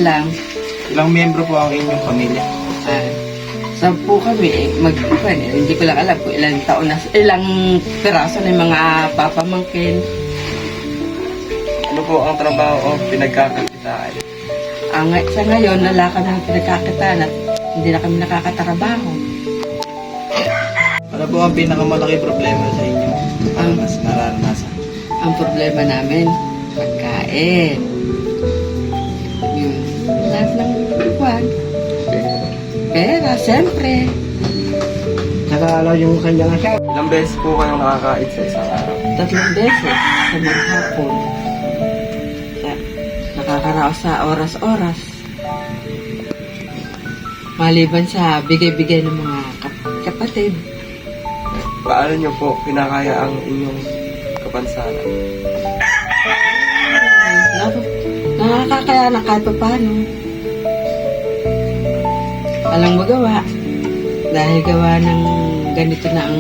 lang. Ilang miyembro po ang inyong pamilya? Ah, 10 kami. Hindi ko lang alam kung ilang piraso na yung mga papamangkin. Ano po ang trabaho o pinagkakakitaan? Sa ngayon, wala kami pinagkakitaan at hindi na kami nakakatrabaho. Ano po ang pinakamalaki problema sa inyo? Nararanasan? Ang problema namin, pagkain. Yun. Lahat ng buwan. Pera, siyempre. Nakalaw yung kanyang asawa. Ilang beses po kayong nakakait sa isang araw? 3 beses sa maghapon. Nakakaraos sa oras-oras. Maliban sa bigay-bigay ng mga kapatid. Paano niyo po kinakaya ang inyong kapansanan? Nakakakaya na kahit pa paano. Alang magawa. Dahil gawa ng ganito na ang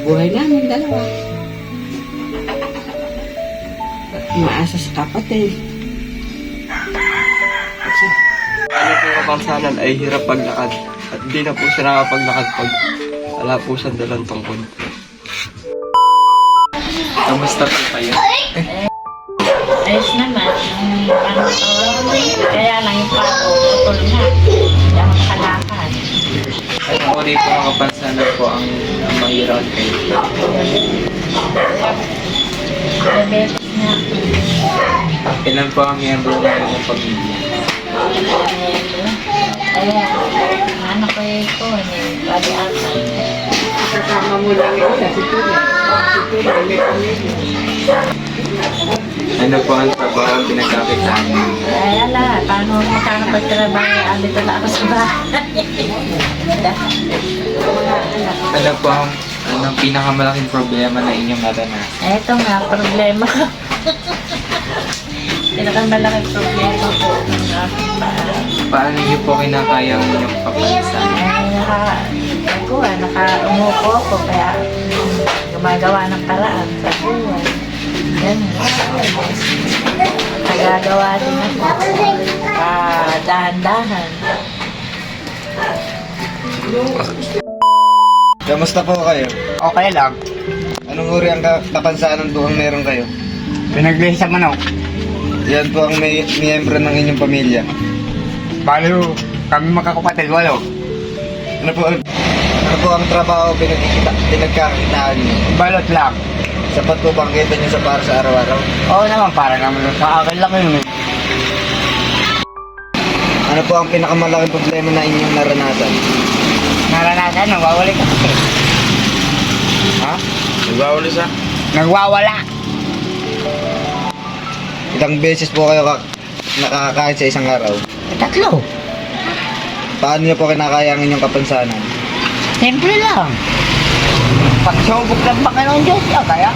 buhay namin, dalawa. Maasa sa kapatid. Ano po kapansanan ay hirap paglakad at di na po siya nakapaglakad pag wala po siyang dalang tungkod. Kamusta po kayo? Ayos naman. Kaya lang yung pato, putol na. Hindi ako nakalakad. Ano po rin po ang kapansanan po ang mahirap kayo? Diabetes na. Ilan po ang miyembro ng inyong pamilya? Kaya, ano ko ito, bali ata. Kasama mo lang isa, si Tuna. Si Tuna, may pamilya. Ano po ang trabaho ang pinagkakitaan niyo? Ay, ala, paano makakapagtrabaho? Andito na ako sa bahay. Ano po ang pinakamalaking problema na inyong naranasan? Ito nga, problema ko. Pinakamalaking problema ko. Paano niyo po kinakaya ang inyong kapansanan? Naka-umupo ako, kaya gumagawa ng paraan sa buhay. Ganun. Nagagawa din ako. Dahan-dahan. Kamusta po kayo? Okay lang. Anong uri ang kapansanan po ang meron kayo? Pinaglihi sa manok. Yan po ang miyembro ng inyong pamilya. Balo, kami magkakapatid, walo. Ano po ang trabaho pinagkakitaan niyo? Balot lang. Sapat po bang kita niyo sa para sa araw-araw? Oo naman, para naman sa akin lang yun. Ano po ang pinakamalaking problema na inyong naranasan? Naranasan, nagwawala kasi. Ha? Nagwawala siya? Nagwawala. Ilang beses po kayo nakakakain sa isang araw? 3. Paano niyo po kinakaya ang inyong kapansanan? Simple lang. Pagsubok ng Panginoon Diyos, kaya